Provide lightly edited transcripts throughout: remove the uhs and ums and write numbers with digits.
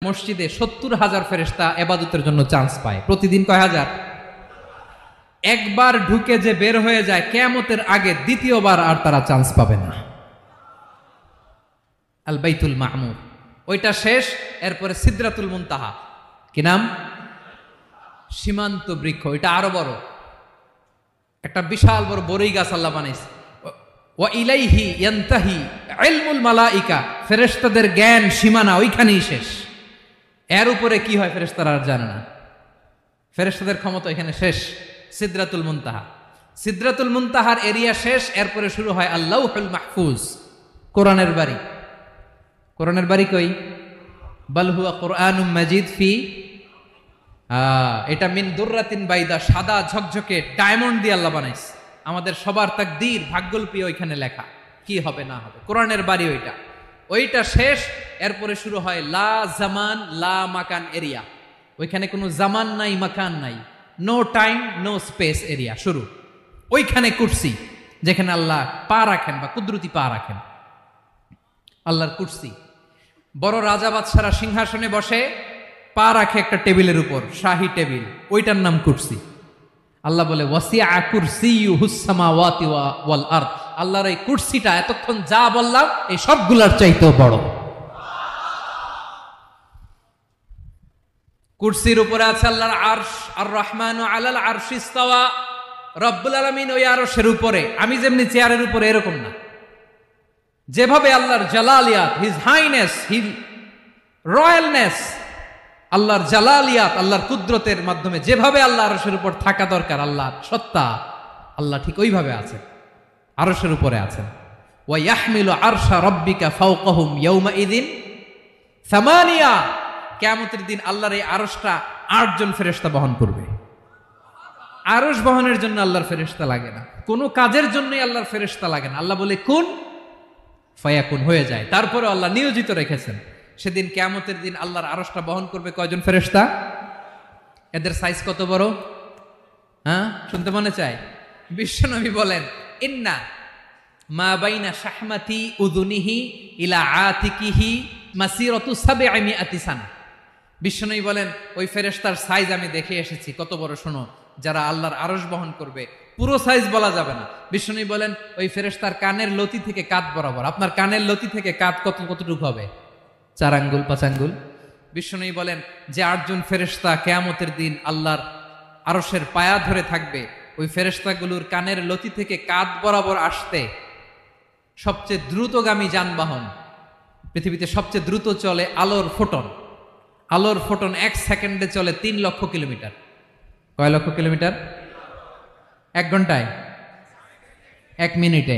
মসজিদে ৭০,০০০ ফেরেশতা ইবাদতের জন্য চান্স পায়। প্রতিদিন কয় হাজার? একবার ঢুকে যে বের হয়ে যায় কিয়ামতের আগে দ্বিতীয়বার আর তারা চান্স পাবে না। আল বাইতুল মামুর ওইটা শেষ, এরপরে সিদরাতুল মুনতাহা। কি নাম? সীমান্ত বৃক্ষ। এটা আরো বড়, একটা বিশাল বড় বড়ই গাছ আল্লাহ বানাইছে। ওয়া ইলাইহি ইয়ানতাহি ইলমুল মালাইকা, ফেরেশতাদের জ্ঞান সীমানা ওইখানেই শেষ। এর উপরে কি হয় ফেরেশতারা আর জানে না। ফেরেশতাদের ক্ষমতা এখানে শেষ। সিদরাতুল মুনতাহা, সিদরাতুল মুনতাহার এরিয়া শেষ, এরপরে শুরু হয় আল্লাহুল মাহফুজ, কোরআনের বাড়ি। কোরআনের বাড়ি কই? বাল হুয়া কুরআনুম মাজিদ ফি, এটা মিন দুররাতিন বাইদা, সাদা ঝকঝকে ডায়মন্ড দিয়ে আল্লাহ বানাইছে। আমাদের সবার তাকদীর ভাগ্যলিপি ওইখানে লেখা, কি হবে না হবে। কোরআনের বাড়ি ওইটা শেষ, এরপরে শুরু হয় লা জামান লা মাকান এরিয়া। ওইখানে কোনো জামান নাই, মাকান নাই, no time no space area শুরু। ওইখানে কুরসি, যেখানে আল্লাহ পা রাখেন বা কুদরতি পা রাখেন, আল্লাহর কুরসি। বড় রাজা বাদশারা সিংহাসনে বসে পা রাখে একটা টেবিলের উপর, শাহী টেবিল, ওইটার নাম কুরসি। আল্লাহ বলে ওয়াসিআ কুরসিয়ুহুস সামাওয়াতি ওয়াল আরদ, আল্লাহর এই কুরসিটা এতক্ষণ যা বললাম এই সবগুলোর চাইতেও বড়। কুরসির উপরে আছে আল্লাহর আরশ, আর রহমানু আলাল আরশি ইস্তাওয়া, রব্বুল আলামিন ওই আরশের উপরে। আমি যেমনি চেয়ারের উপরে এরকম না, যেভাবে আল্লাহর জালালিয়াত, হিজ হাইনেস, হিজ রয়্যালনেস, আল্লাহর জালালিয়াত, আল্লাহর কুদরতের মাধ্যমে যেভাবে আল্লাহ আরশের উপর থাকা দরকার, আল্লাহর সত্তা, আল্লাহ ঠিক ওইভাবে আছেন, আরশের উপরে আছেন। ওয়া ইয়াহমিলু আরশা রাব্বিকা ফাওকাহুম ইয়াউমাইযিন সামানিয়া, কিয়ামতের দিন আল্লাহর এই আরশটা ৮ জন ফেরেশতা বহন করবে। আরশ বহনের জন্য আল্লাহর ফেরেশতা লাগে না, কোনো কাজের জন্যই আল্লাহর ফেরেশতা লাগে না। আল্লাহ বলে কুন ফায়াকুন, হয়ে যায়। তারপরে আল্লাহ নিয়োজিত রেখেছেন। সেদিন কিয়ামতের দিন আল্লাহর আরশটা বহন করবে কয়জন ফেরেশতা? এদের সাইজ কত বড়? হ্যাঁ, শুনতে মনে চায়? বিশ্বনবী বলেন ইন্না মা বাইনা শাহমাতি উযুনিহি ইলা আতিকিহি মাসিরাতু ৭০০ সানা। বিশ্বনবী বলেন ওই ফেরেশতার সাইজ আমি দেখে এসেছি। কত বড় শোনো, যারা আল্লাহর আরশ বহন করবে, পুরো সাইজ বলা যাবে না। বিশ্বনবী বলেন ওই ফেরেশতার কানের লতি থেকে কাঁধ বরাবর। আপনার কানের লতি থেকে কাঁধ কতটুকু হবে? ৪ আঙ্গুল ৫ আঙ্গুল। বিশ্বনবী বলেন যে ৮ জন ফেরেশতা কিয়ামতের দিন আল্লাহর আরশের পায়া ধরে থাকবে, ওই ফেরেশতাগুলোর কানের লতি থেকে কাঁধ বরাবর আসতে সবচেয়ে দ্রুতগামী যানবাহন, পৃথিবীতে সবচেয়ে দ্রুত চলে আলোর ফোটন। আলোর ফোটন ১ সেকেন্ডে চলে ৩ লক্ষ কিলোমিটার। কয় লক্ষ কিলোমিটার? ১ ঘন্টায়? ১ মিনিটে?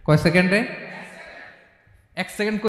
কয় সেকেন্ডে? ১ সেকেন্ড।